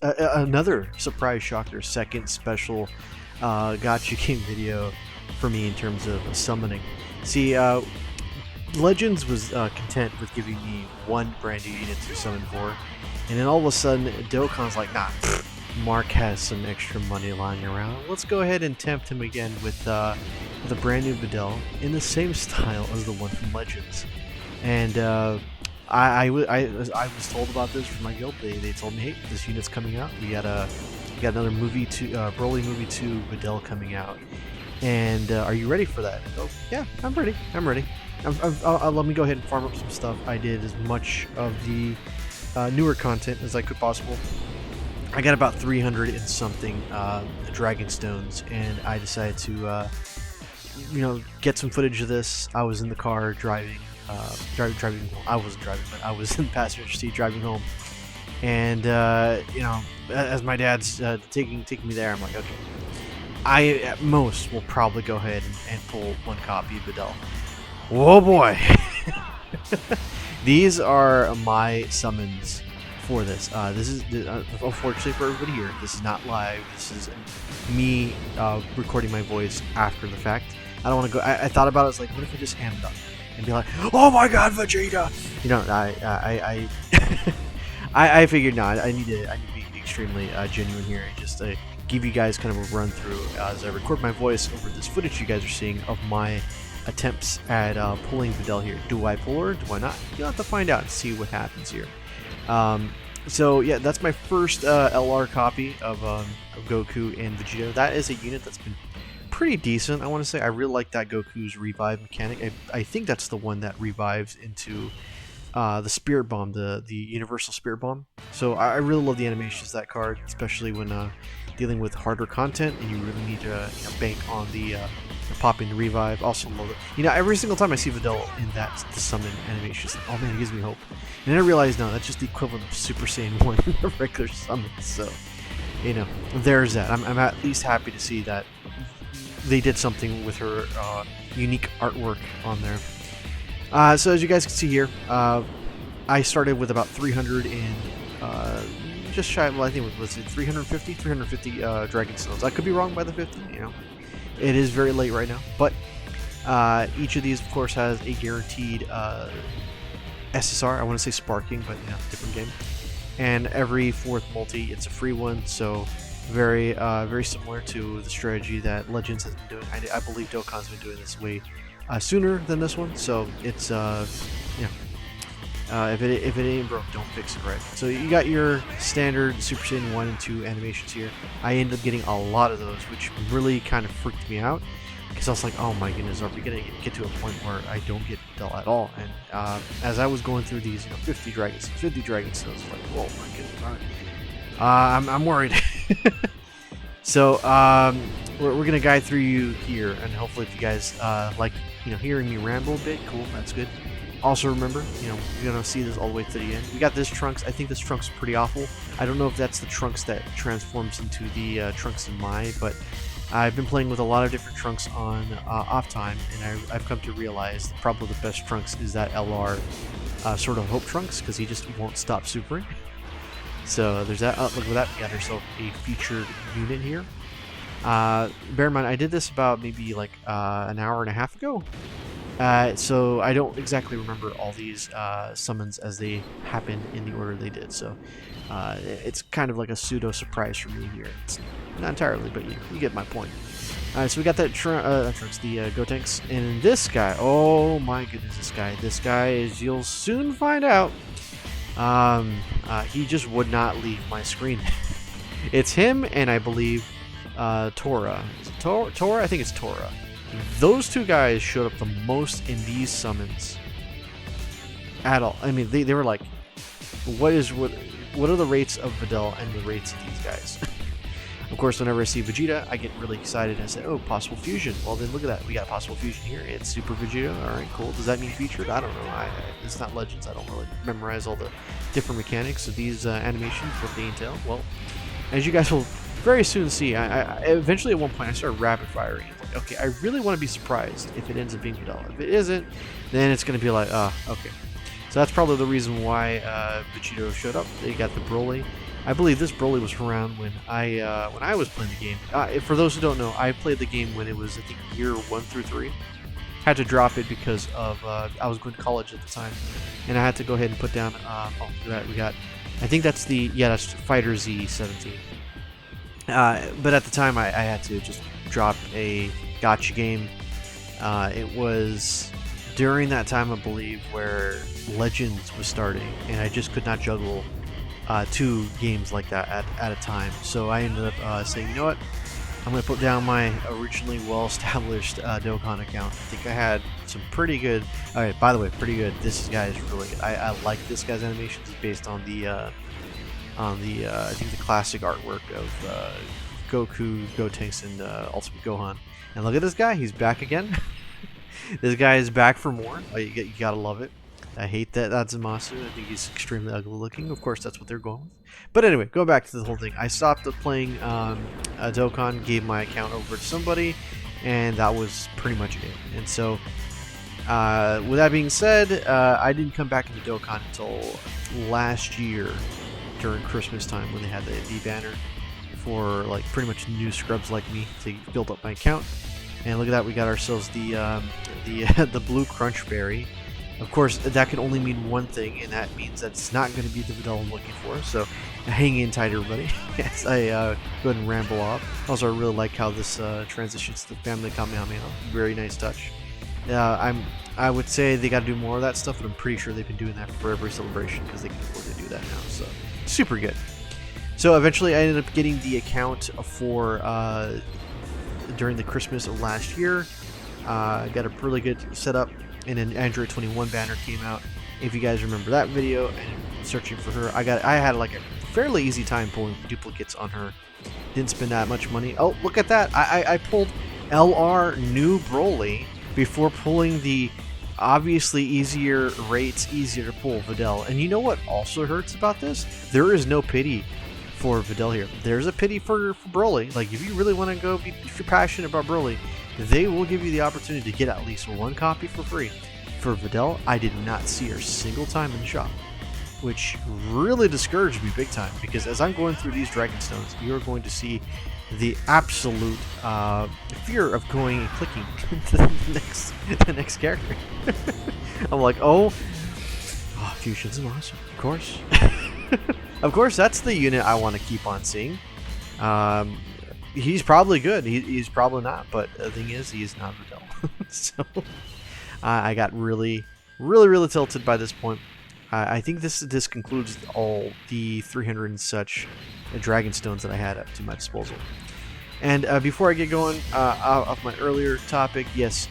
Another surprise shocker, second special gotcha game video for me in terms of summoning. See, Legends was content with giving me one brand new unit to summon for, and then all of a sudden, DOKKAN's like, nah, Mark has some extra money lying around. Let's go ahead and tempt him again with a brand new Videl in the same style as the one from Legends. And I was told about this from my guild. They told me, hey, this unit's coming out. We got another movie Broly movie 2 Videl coming out. And are you ready for that? Oh yeah, I'm ready. Let me go ahead and farm up some stuff. I did as much of the newer content as I could possible. I got about 300 and something Dragon Stones, and I decided to get some footage of this. I was in the car driving. Driving home. I wasn't driving, but I was in the passenger seat driving home. And as my dad's taking me there, I'm like, okay, I at most will probably go ahead and pull one copy of Videl. Oh boy! These are my summons for this. This is unfortunately for everybody here. This is not live. This is me recording my voice after the fact. I don't want to go. I thought about it. It's like, what if I just hand it up and be like, "Oh my God, Vegeta!" I figured no. I need to be extremely genuine here and just give you guys kind of a run through as I record my voice over this footage you guys are seeing of my attempts at pulling Videl here. Do I pull her? Do I not? You'll have to find out and see what happens here. So yeah, that's my first LR copy of Goku and Vegeta. That is a unit that's been pretty decent, I want to say. I really like that Goku's revive mechanic. I think that's the one that revives into the Spirit Bomb, the Universal Spirit Bomb. So I really love the animations of that card, especially when dealing with harder content and you really need to bank on the popping the revive. Also love it. Every single time I see Videl in the summon animation, it's like, oh man, it gives me hope. And then I realize, no, that's just the equivalent of Super Saiyan 1 in a regular summon. So, there's that. I'm at least happy to see that they did something with her unique artwork on there. So as you guys can see here, I started with about 300 and just shy of, well, I think it was 350 Dragon Stones. I could be wrong by the 50, It is very late right now, but each of these, of course, has a guaranteed SSR. I want to say sparking, but different game. And every fourth multi, it's a free one, so very similar to the strategy that Legends has been doing. I believe Dokkan's been doing this way sooner than this one, so it's if it ain't broke, don't fix it, right? So you got your standard Super Saiyan 1 and 2 animations here. I ended up getting a lot of those, which really kind of freaked me out, because I was like, oh my goodness, are we gonna get to a point where I don't get Videl at all? And as I was going through these 50 Dragons, I was like, oh my goodness, all right. I'm worried. So we're gonna guide through you here, and hopefully if you guys like hearing me ramble a bit, cool, that's good. Also remember, you're gonna see this all the way to the end. We got this Trunks. I think this Trunks is pretty awful. I don't know if that's the Trunks that transforms into the Trunks in Mai, but I've been playing with a lot of different Trunks on off time, and I've come to realize that probably the best Trunks is that LR sort of Hope Trunks, because he just won't stop supering. So there's that. Look at that. We got ourselves a featured unit here. Bear in mind, I did this about maybe like an hour and a half ago. So I don't exactly remember all these summons as they happened in the order they did. So it's kind of like a pseudo surprise for me here. It's not entirely, but you get my point. Alright, so we got that Trunks, the Gotenks, and this guy. Oh my goodness, this guy is, you'll soon find out. He just would not leave my screen. It's him, and I believe Tora. Is it Tora? I think it's Tora. Those two guys showed up the most in these summons at all. I mean, they were like, what are the rates of Videl and the rates of these guys? Of course, whenever I see Vegeta, I get really excited and I say, oh, possible fusion. Well, then look at that. We got possible fusion here. It's Super Vegeta. All right, cool. Does that mean featured? I don't know. It's not Legends. I don't really memorize all the different mechanics of these animations, what they entail. Well, as you guys will very soon see, I eventually at one point I started rapid firing. Like, okay, I really want to be surprised if it ends up being Videl. If it isn't, then it's going to be like, okay. So that's probably the reason why Vegeta showed up. They got the Broly. I believe this Broly was around when I was playing the game. For those who don't know, I played the game when it was, I think, year 1 through 3. Had to drop it because of I was going to college at the time, and I had to go ahead and put down. We got, I think that's that's Fighter Z17. But at the time, I had to just drop a gotcha game. It was during that time, I believe, where Legends was starting, and I just could not juggle 2 games like that at a time. So I ended up saying, you know what? I'm going to put down my originally well-established DOKKAN account. I think I had some pretty good... Alright, by the way, pretty good. This guy is really good. I like this guy's animations. It's based on the I think the classic artwork of Goku, Gotenks, and Ultimate Gohan. And look at this guy. He's back again. This guy is back for more. You gotta love it. I hate that Zamasu. I think he's extremely ugly looking. Of course, that's what they're going with. But anyway, going back to the whole thing. I stopped playing Dokkan, gave my account over to somebody, and that was pretty much it. And so, with that being said, I didn't come back into Dokkan until last year during Christmas time when they had the banner for like pretty much new scrubs like me to build up my account. And look at that, we got ourselves the blue crunch berry. Of course, that can only mean one thing, and that means that it's not going to be the Videl I'm looking for. So, hang in tight, everybody, as I go ahead and ramble off. Also, I really like how this transitions to Family Kamehameha. Very nice touch. I would say they got to do more of that stuff, but I'm pretty sure they've been doing that for every celebration because they can afford to do that now. So, super good. So, eventually, I ended up getting the account for during the Christmas of last year. I got a really good setup. And an Android 21 banner came out. If you guys remember that video and searching for her, I had like a fairly easy time pulling duplicates on her. Didn't spend that much money. Oh, look at that! I pulled LR new Broly before pulling the obviously easier rates, easier to pull Videl. And you know what also hurts about this? There is no pity for Videl here. There's a pity for Broly. Like if you really want to go, if you're passionate about Broly, they will give you the opportunity to get at least 1 copy for free. For Videl, I did not see her a single time in the shop, which really discouraged me big time, because as I'm going through these Dragon Stones, you're going to see the absolute fear of going and clicking to the next character. I'm like, oh, Fusion's awesome, of course. Of course, that's the unit I want to keep on seeing. He's probably good. He's probably not, but the thing is, he is not Videl. So I got really tilted by this point. I think this concludes all the 300 and such Dragon Stones that I had up to my disposal. And before I get going off my earlier topic, yes,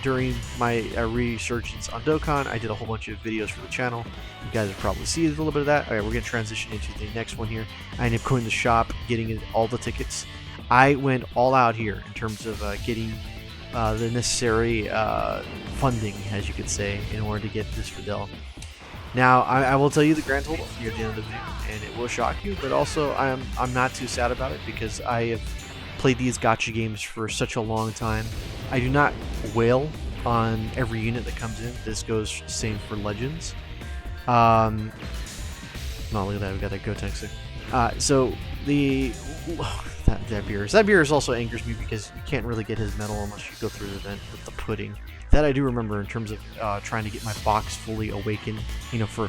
during my resurgence on Dokkan, I did a whole bunch of videos for the channel. You guys have probably seen a little bit of that. All right, we're going to transition into the next one here. I ended up going to the shop, getting all the tickets. I went all out here in terms of getting the necessary funding, as you could say, in order to get this Videl. Now, I will tell you the grand total here at the end of the video, and it will shock you, but also I'm not too sad about it, because I have played these gacha games for such a long time. I do not wail on every unit that comes in. This goes same for Legends. No, look at that, we got a Gotenks there. So the that Beerus also angers me, because you can't really get his medal unless you go through the event with the pudding. That I do remember in terms of trying to get my box fully awakened, you know, for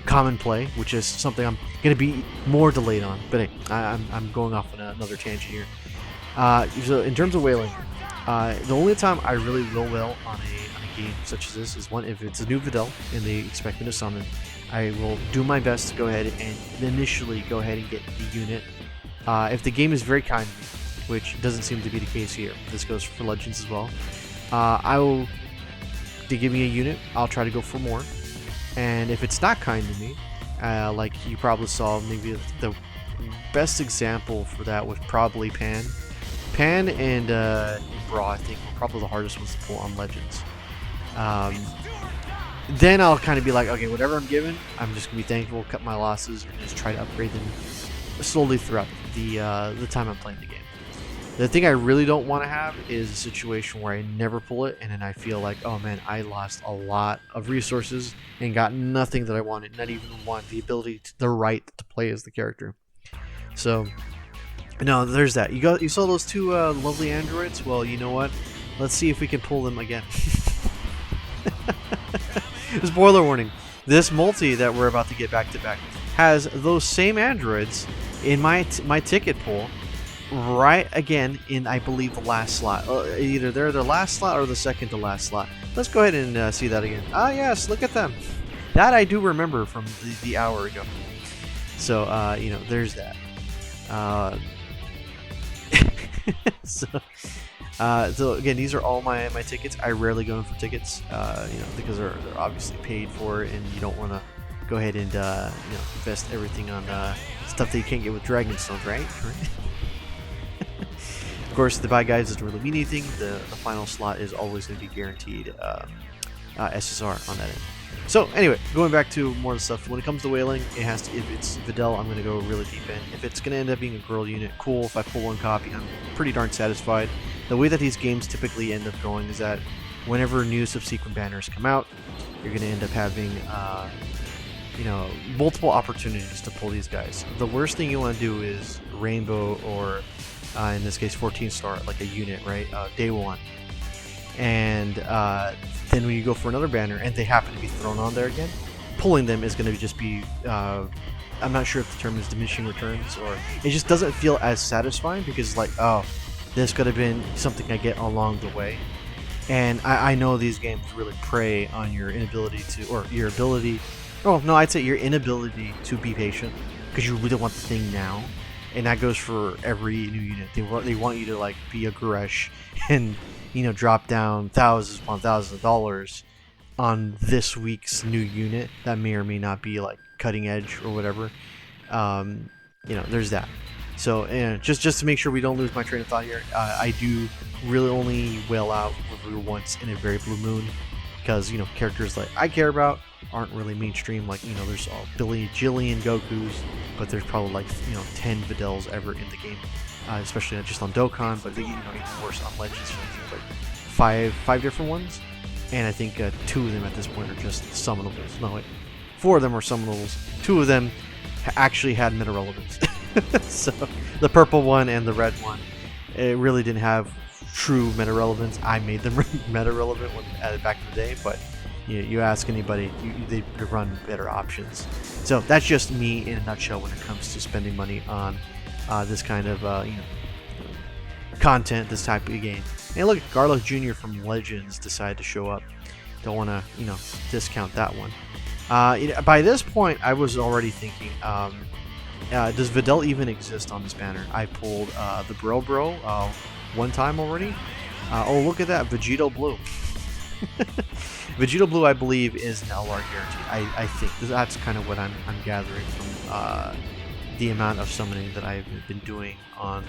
common play, which is something I'm going to be more delayed on. But hey, I'm going off on another tangent here. So in terms of whaling, the only time I really will wail on a game such as this is if it's a new Videl and they expect me to summon. I will do my best to go ahead and initially go ahead and get the unit. If the game is very kind to me, which doesn't seem to be the case here, this goes for Legends as well, to give me a unit, I'll try to go for more. And if it's not kind to me, like you probably saw, maybe the best example for that was probably Pan. Pan and Bra, I think, were probably the hardest ones to pull on Legends. Then I'll kind of be like, okay, whatever I'm given, I'm just going to be thankful, cut my losses, and just try to upgrade them slowly throughout the time I'm playing the game. The thing I really don't want to have is a situation where I never pull it, and then I feel like, oh man, I lost a lot of resources and got nothing that I wanted, not even the ability, the right to play as the character. So no, there's that. You saw those two lovely androids. Well, you know what? Let's see if we can pull them again. Spoiler warning: this multi that we're about to get back to back has those same androids in my ticket pool. Right again in, I believe, the last slot. Either they're the last slot or the second to last slot. Let's go ahead and see that again. Ah, yes, look at them. That I do remember from the hour ago. So, you know, there's that. So again, these are all my tickets. I rarely go in for tickets, you know, because they're obviously paid for, and you don't want to go ahead and you know, invest everything on stuff that you can't get with Dragonstones, right? Of course, the buy guides doesn't really mean anything. The final slot is always going to be guaranteed SSR on that end. So anyway, going back to more of the stuff. When it comes to whaling, it has to. If it's Videl, I'm going to go really deep in. If it's going to end up being a girl unit, cool. If I pull one copy, I'm pretty darn satisfied. The way that these games typically end up going is that whenever new subsequent banners come out, you're going to end up having you know, multiple opportunities to pull these guys. The worst thing you want to do is rainbow or in this case 14 star, like a unit, right? Day one, and then when you go for another banner and they happen to be thrown on there again, pulling them is going to just be I'm not sure if the term is diminishing returns, or it just doesn't feel as satisfying, because like, oh, this could have been something I get along the way. And I know these games really prey on your inability to, or your ability, oh no, I'd say your inability to be patient, because you really want the thing now. And that goes for every new unit. They want you to like be a Gresh and, you know, drop down thousands upon thousands of dollars on this week's new unit that may or may not be like cutting edge or whatever. You know, there's that. So just to make sure we don't lose my train of thought here, I do really only whale out once in a very blue moon, because, you know, characters like I care about aren't really mainstream. Like, you know, there's a jillion Gokus, but there's probably like, you know, 10 Videls ever in the game, especially not just on Dokkan, but, you know, even worse on Legends. Like five different ones, and I think 2 of them at this point are just summonables. No, wait, 4 of them are summonables. 2 of them actually had meta relevance. So the purple one and the red one, it really didn't have true meta relevance. I made them meta relevant back in the day, but you ask anybody, they run better options. So that's just me in a nutshell when it comes to spending money on this kind of you know, content, this type of game. And look, Garlic Jr. from Legends decided to show up. Don't want to, you know, discount that one. You know, by this point, I was already thinking, does Videl even exist on this banner? I pulled the Bro one time already. Oh, look at that, Vegito Blue. Vegito Blue, I believe, is an LR guarantee. I think that's kind of what I'm gathering from the amount of summoning that I've been doing on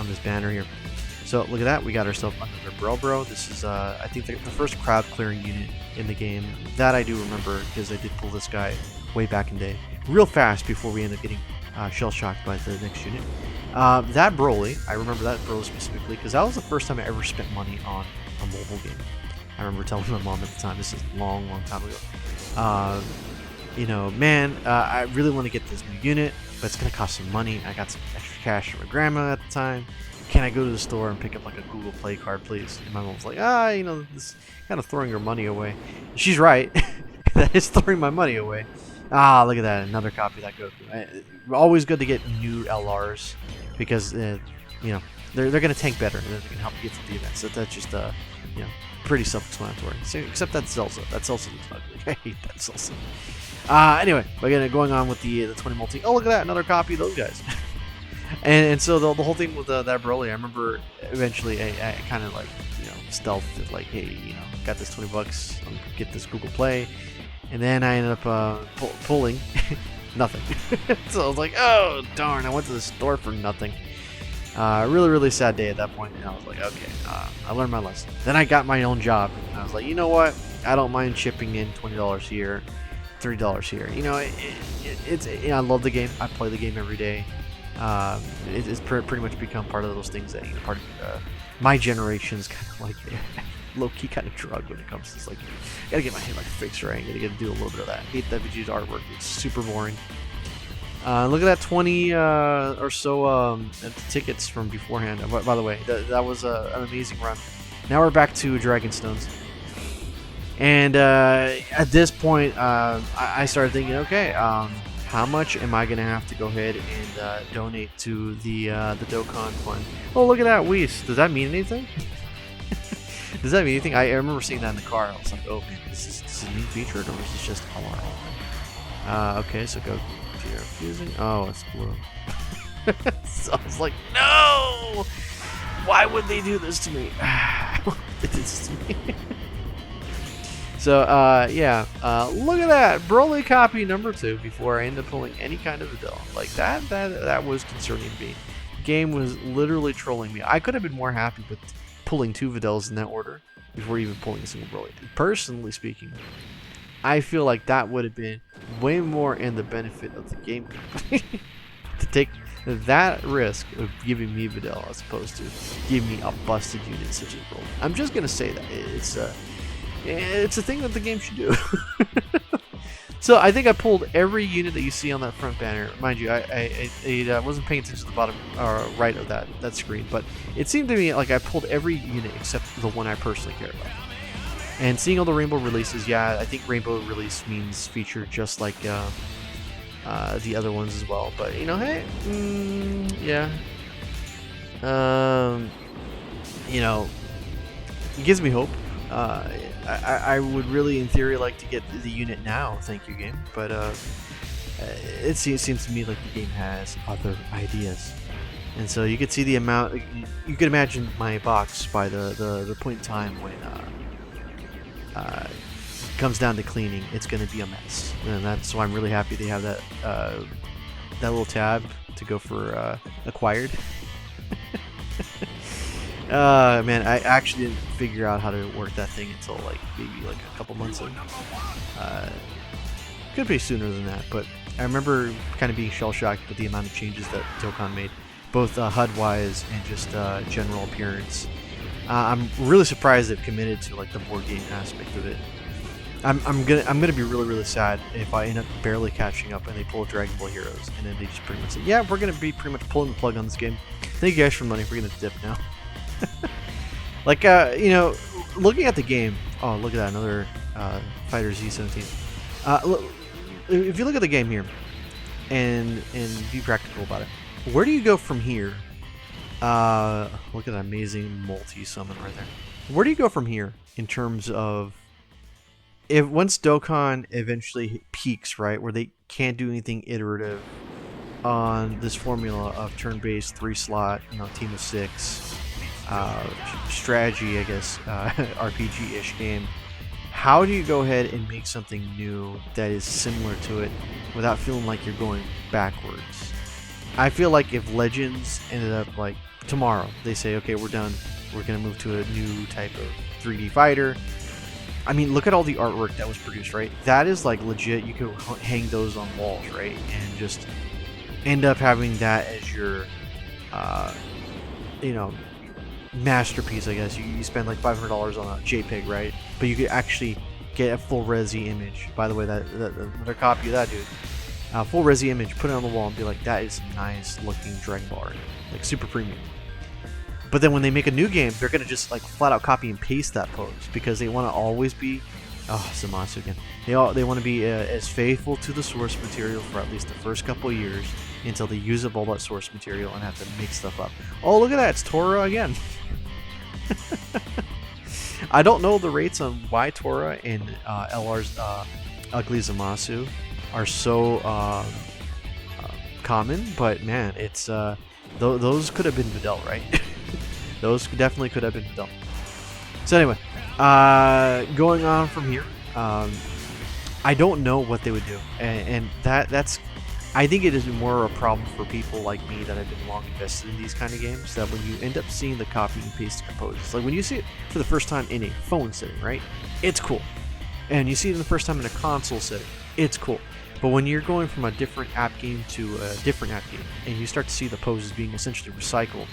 this banner here. So look at that, we got ourselves another Bro. This is I think the first crowd clearing unit in the game that I do remember, because I did pull this guy way back in the day, real fast before we ended up getting shell shocked by the next unit. That Broly, I remember that Broly specifically because that was the first time I ever spent money on a mobile game. I remember telling my mom at the time, this is a long time ago, you know, man, I really want to get this new unit, but it's going to cost some money. I got some extra cash from my grandma at the time. Can I go to the store and pick up like a Google Play card, please? And my mom was like, you know, this kind of throwing her money away. She's right. That is throwing my money away. Look at that, another copy of that Goku. Always good to get new LRs, because you know, they're going to tank better, and they're going to help you get to the events. So that's just you know, pretty self-explanatory. So, except that's Zelda. That Zelda looks ugly. I hate that Zelda. Anyway, again, going on with the 20 multi. Oh, look at that, another copy of those guys. and so the whole thing with that Broly, I remember eventually I kind of like, you know, stealthed like, hey, you know, got this $20, I'll get this Google Play. And then I ended up pulling nothing. So I was like, oh, darn, I went to the store for nothing. Really sad day at that point. And I was like, okay, I learned my lesson. Then I got my own job. And I was like, you know what? I don't mind chipping in $20 here, $3 here. You know, it's you know, I love the game. I play the game every day. It's pretty much become part of those things that, you know, part of my generation's kind of like low-key kind of drug when it comes to this. Like, gotta get my hand like fixed right. Gotta do a little bit of that. I hate that Vegeta artwork. It's super boring. Look at that 20 or so tickets from beforehand. By the way, that was an amazing run. Now we're back to Dragonstones. And at this point, I started thinking, okay, how much am I going to have to go ahead and donate to the DOKKAN fund? Oh, look at that, Weiss. Does that mean anything? Does that mean anything? I remember seeing that in the car. I was like, oh, man, this is me featured, or is this just alarm? Okay, so go to your fusing. Oh, it's blue. So I was like, no! Why would they do this to me? They did this to me. So, yeah, look at that. Broly copy number 2 before I end up pulling any kind of Videl. Like, that was concerning me. Game was literally trolling me. I could have been more happy with pulling 2 Videls in that order before even pulling a single Broly. Personally speaking, I feel like that would have been way more in the benefit of the game company to take that risk of giving me Videl as opposed to giving me a busted unit such as Broly. I'm just going to say that. It's a thing that the game should do. So I think I pulled every unit that you see on that front banner. Mind you, I wasn't paying attention to the bottom right of that screen, but it seemed to me like I pulled every unit except the one I personally care about. And seeing all the rainbow releases, yeah, I think rainbow release means feature just like the other ones as well. But you know, hey, yeah, you know, it gives me hope. I would really, in theory, like to get the unit now. Thank you, game. But it seems to me like the game has other ideas, and so you could see the amount. You could imagine my box by the point in time when it comes down to cleaning. It's going to be a mess, and that's why I'm really happy they have that that little tab to go for acquired. Man, I actually didn't figure out how to work that thing until like maybe like a couple months in. Could be sooner than that, but I remember kind of being shell-shocked with the amount of changes that DOKKAN made, both HUD-wise and just general appearance. I'm really surprised they've committed to like the board game aspect of it. I'm gonna be really sad if I end up barely catching up and they pull Dragon Ball Heroes and then they just pretty much say, yeah, we're gonna be pretty much pulling the plug on this game. Thank you guys for money. We're gonna dip now. Like, you know, looking at the game. Oh, look at that, another Fighter Z17. Look, if you look at the game here and be practical about it, where do you go from here? Look at that amazing multi-summon right there. Where do you go from here in terms of if once DOKKAN eventually peaks, right, where they can't do anything iterative on this formula of turn-based 3-slot, you know, team of 6. Strategy, I guess, RPG-ish game. How do you go ahead and make something new that is similar to it without feeling like you're going backwards? I feel like if Legends ended up like tomorrow, they say, okay, we're done. We're going to move to a new type of 3D fighter. I mean, look at all the artwork that was produced, right? That is like legit. You could hang those on walls, right? And just end up having that as your, you know, masterpiece, I guess. You spend like $500 on a JPEG, right? But you could actually get a full resi image. By the way, that another copy of that, dude. Full resi image, put it on the wall and be like, that is nice looking Dragon Ball art. Like super premium. But then when they make a new game, they're gonna just like flat out copy and paste that pose because they want to always be, oh, Zamasu again. They want to be as faithful to the source material for at least the first couple of years until they use up all that source material and have to make stuff up. Oh, look at that, it's Tora again. I don't know the rates on why Tora and LR's Ugly Zamasu are so common, but man, it's those could have been Videl, right? Those definitely could have been Videl. So anyway, going on from here, I don't know what they would do, and that's. I think it is more a problem for people like me that have been long invested in these kind of games, that when you end up seeing the copy and paste composes, like when you see it for the first time in a phone setting, right? It's cool. And you see it the first time in a console setting, it's cool. But when you're going from a different app game to a different app game, and you start to see the poses being essentially recycled,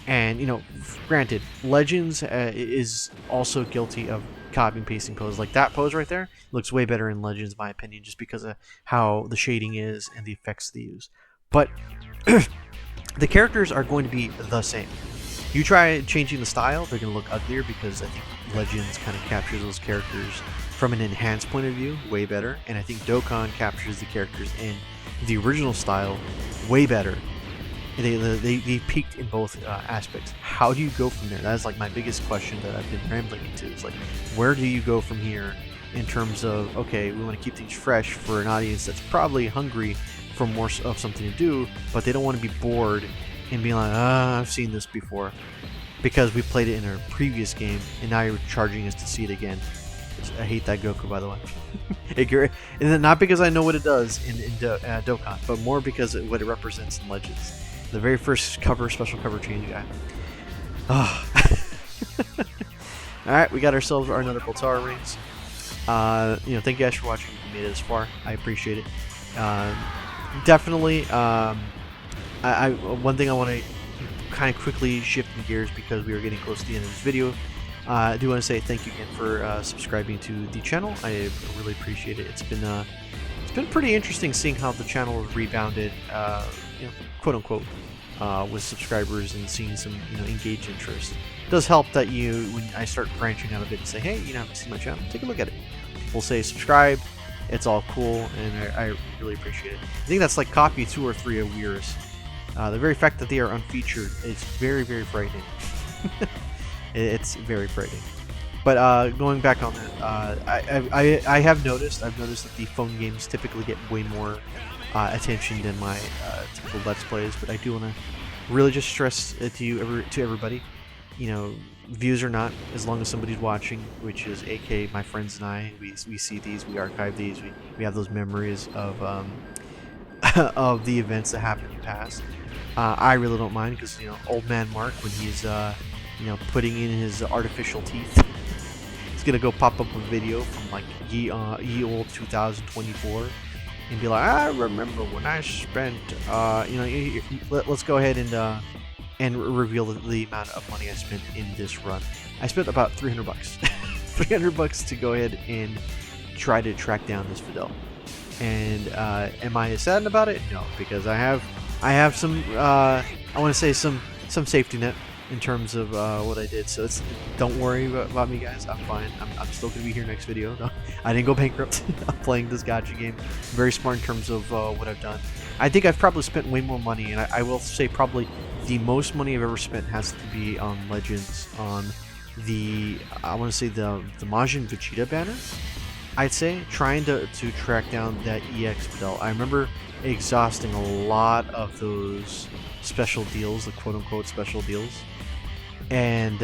and, you know, granted, Legends is also guilty of copy and pasting pose. Like that pose right there looks way better in Legends, in my opinion, just because of how the shading is and the effects they use. But the characters are going to be the same. You try changing the style, they're going to look uglier, because I think Legends kind of captures those characters from an enhanced point of view way better, and I think Dokkan captures the characters in the original style way better. They peaked in both aspects. How do you go from there? That is like my biggest question that I've been rambling into. It's like, where do you go from here in terms of, okay, we want to keep things fresh for an audience that's probably hungry for more of something to do, but they don't want to be bored and be like, I've seen this before, because we played it in our previous game, and now you're charging us to see it again. I hate that Goku, by the way. And then not because I know what it does in Dokkan, but more because of what it represents in Legends. The very first cover, special cover change guy. Alright, we got ourselves another Boltara rings. Thank you guys for watching. If you made it this far, I appreciate it. Definitely, one thing I want to kind of quickly shift in gears, because we are getting close to the end of this video. I do want to say thank you again for subscribing to the channel. I really appreciate it. It's been pretty interesting seeing how the channel has rebounded, quote unquote, with subscribers, and seeing some engaged interest. It does help that when I start branching out a bit and say, hey, haven't seen my channel, take a look at it. People say subscribe. It's all cool, and I really appreciate it. I think that's like copy 2 or 3 of Weir's. The very fact that they are unfeatured is very, very frightening. It's very frightening. But going back on that, I have noticed. I've noticed that the phone games typically get way more attention than my typical Let's Plays. But I do want to really just stress to everybody, views or not, as long as somebody's watching, which is AK, my friends and I. We see these, we archive these, we have those memories of of the events that happened in the past. I really don't mind, because old man Mark, when he's putting in his artificial teeth, he's gonna go pop up a video from like ye old 2024 and be like, I remember when I spent let's go ahead and reveal the amount of money I spent in this run. I spent about 300 bucks. 300 bucks to go ahead and try to track down this Videl. And am I saddened about it? No, because I have some I want to say some safety net in terms of what I did. So don't worry about me, guys. I'm fine. I'm still gonna be here next video. No, I didn't go bankrupt. I'm playing this gacha game. Very smart in terms of what I've done. I think I've probably spent way more money, and I will say probably the most money I've ever spent has to be on Legends, on I want to say the Majin Vegeta banner. I'd say trying to track down that EX Videl. I remember exhausting a lot of those special deals, the quote-unquote special deals, and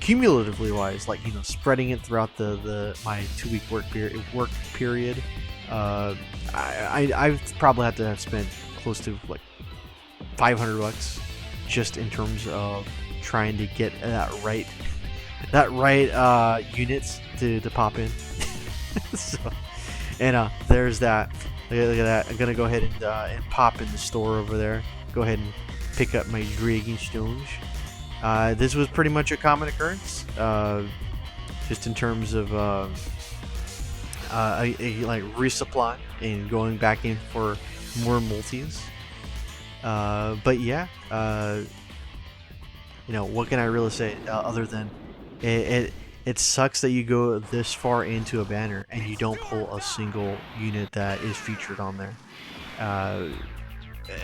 cumulatively wise, like spreading it throughout my 2-week work period. I probably had to have spent close to like 500 bucks just in terms of trying to get that right units to pop in. So, and there's that. Look at that. I'm gonna go ahead and pop in the store over there. Go ahead and pick up my Dragon Stones. This was pretty much a common occurrence, just in terms of a like resupply and going back in for more multis. But yeah, what can I really say other than it sucks that you go this far into a banner and you don't pull a single unit that is featured on there.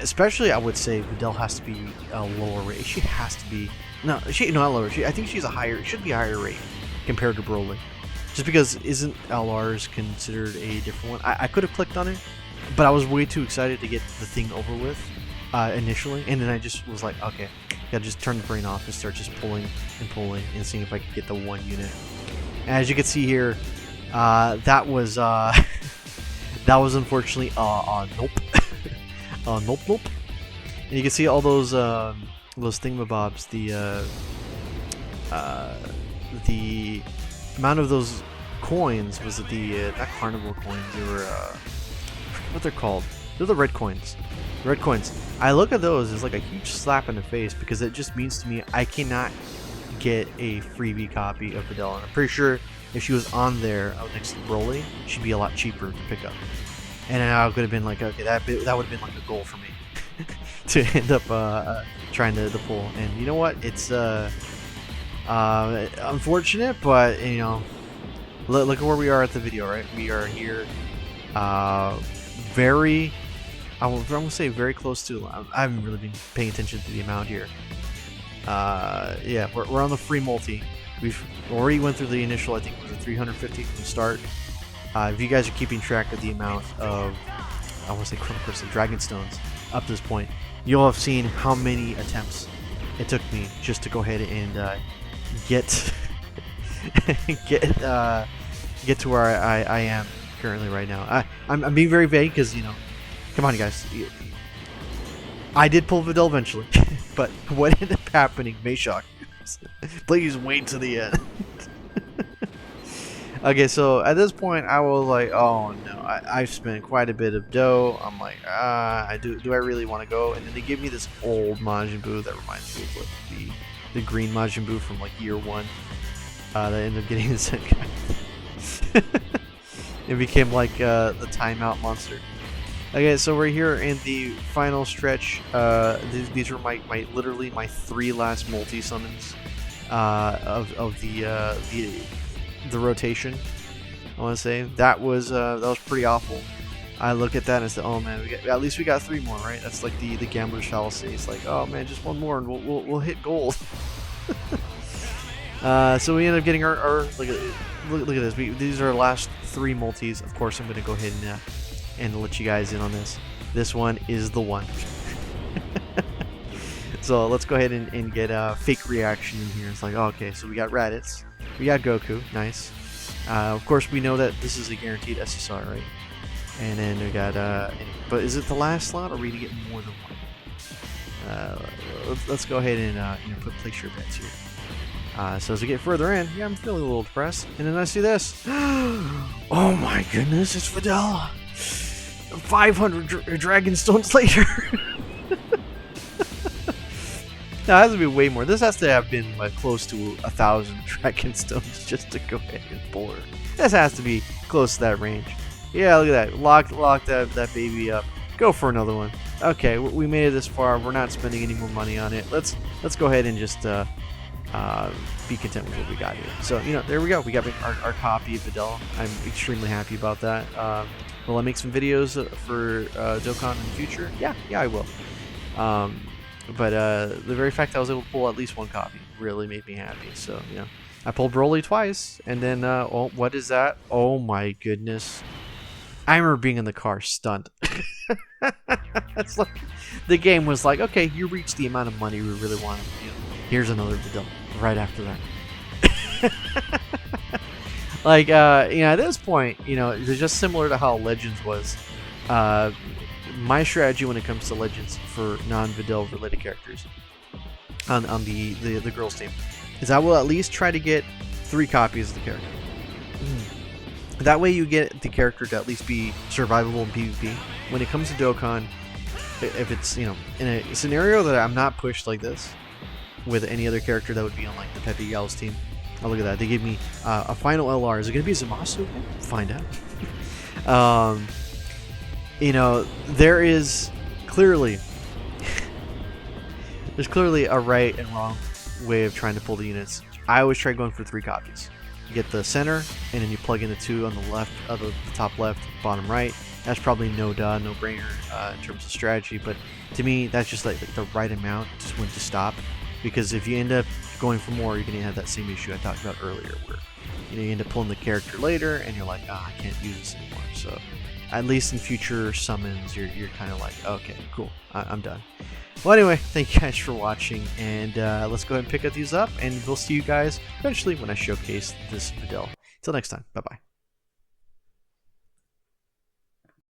Especially, I would say Videl has to be a lower rate. She has to be not lower. I think she's should be a higher rate compared to Broly. Just because isn't LR's considered a different one? I could have clicked on it, but I was way too excited to get the thing over with initially, and then I just was like, okay, gotta just turn the brain off and start just pulling and seeing if I could get the one unit. And as you can see here, that was unfortunately nope. Nope. And you can see all those thingamabobs, the amount of those coins was not carnival coins, they were what they're called. They're the red coins. Red coins. I look at those as like a huge slap in the face, because it just means to me I cannot get a freebie copy of Videl. And I'm pretty sure if she was on there next to Broly, she'd be a lot cheaper to pick up. And I could have been like, okay, that would have been like a goal for me to end up trying to pull. And you know what? It's unfortunate, but you know, look at where we are at the video, right? We are here, very. I'm gonna say very close to. I haven't really been paying attention to the amount here. Yeah, we're on the free multi. We've already went through the initial. I think it was a 350 from the start. If you guys are keeping track of the amount of, I want to say Chrome Crystal Dragon Stones up to this point, you'll have seen how many attempts it took me just to go ahead and get get to where I am currently right now. I'm being very vague because, you know, come on, you guys. I did pull Videl eventually, but what ended up happening may shock you. Please wait to the end. Okay, so at this point, I was like, oh no, I've spent quite a bit of dough. I'm like, do I really want to go? And then they give me this old Majin Buu that reminds me of like the green Majin Buu from like year 1. That ended up getting the same guy. It became like the timeout monster. Okay, so we're here in the final stretch. These are literally my 3 last multi summons of the rotation. I want to say that was pretty awful. I look at that and I said, oh man, at least we got 3 more, right? That's like the gambler's fallacy. It's like, oh man, just 1 more and we'll hit gold. So we end up getting our look at this. These are our last 3 multis. Of course, I'm gonna go ahead and let you guys in on this. This one is the one. So let's go ahead and get a fake reaction in here. It's like, oh, okay, so we got Raditz, we got Goku, nice. Of course, we know that this is a guaranteed SSR, right? And then we got, but is it the last slot, or are we gonna get more than one? Let's go ahead and place your bets here. So as we get further in, yeah, I'm feeling a little depressed. And then I see this. Oh my goodness, it's Videl. 500 Dragon Stones later. Now, it has to be way more. This has to have been like close to 1,000 Dragon Stones just to go ahead and pull her. This has to be close to that range. Yeah, look at that. Lock that baby up. Go for another one. Okay, we made it this far. We're not spending any more money on it. Let's go ahead and just be content with what we got here. So, you know, there we go. We got our copy of Videl. I'm extremely happy about that. Will I make some videos for Dokkan in the future? Yeah, I will. But the very fact that I was able to pull at least 1 copy really made me happy. So, you know, I pulled Broly twice, and then, oh, what is that? Oh my goodness. I remember being in the car stunned. It's like, the game was like, okay, you reached the amount of money we really wanted. You know, here's another Videl right after that. Like, you know, at this point, you know, it's just similar to how Legends was. My strategy when it comes to Legends for non-Videl related characters on the girls team is I will at least try to get 3 copies of the character. That way you get the character to at least be survivable in PvP. When it comes to Dokkan, if it's, you know, in a scenario that I'm not pushed like this with any other character that would be on like the Pepe Gal's team. Oh, look at that. They gave me a final LR. Is it going to be Zamasu? Find out. You know, there is clearly there's clearly a right and wrong way of trying to pull the units. I always try going for 3 copies. You get the center, and then you plug in the 2 on the left, the top left, bottom right. That's probably no-brainer in terms of strategy. But to me, that's just like the right amount, just when to stop. Because if you end up going for more, you're going to have that same issue I talked about earlier, where you end up pulling the character later, and you're like, I can't use this anymore. So at least in future summons, you're kind of like, okay, cool, I'm done. Well, anyway, thank you guys for watching, and let's go ahead and pick up these up, and we'll see you guys eventually when I showcase this Videl. Until next time, bye-bye.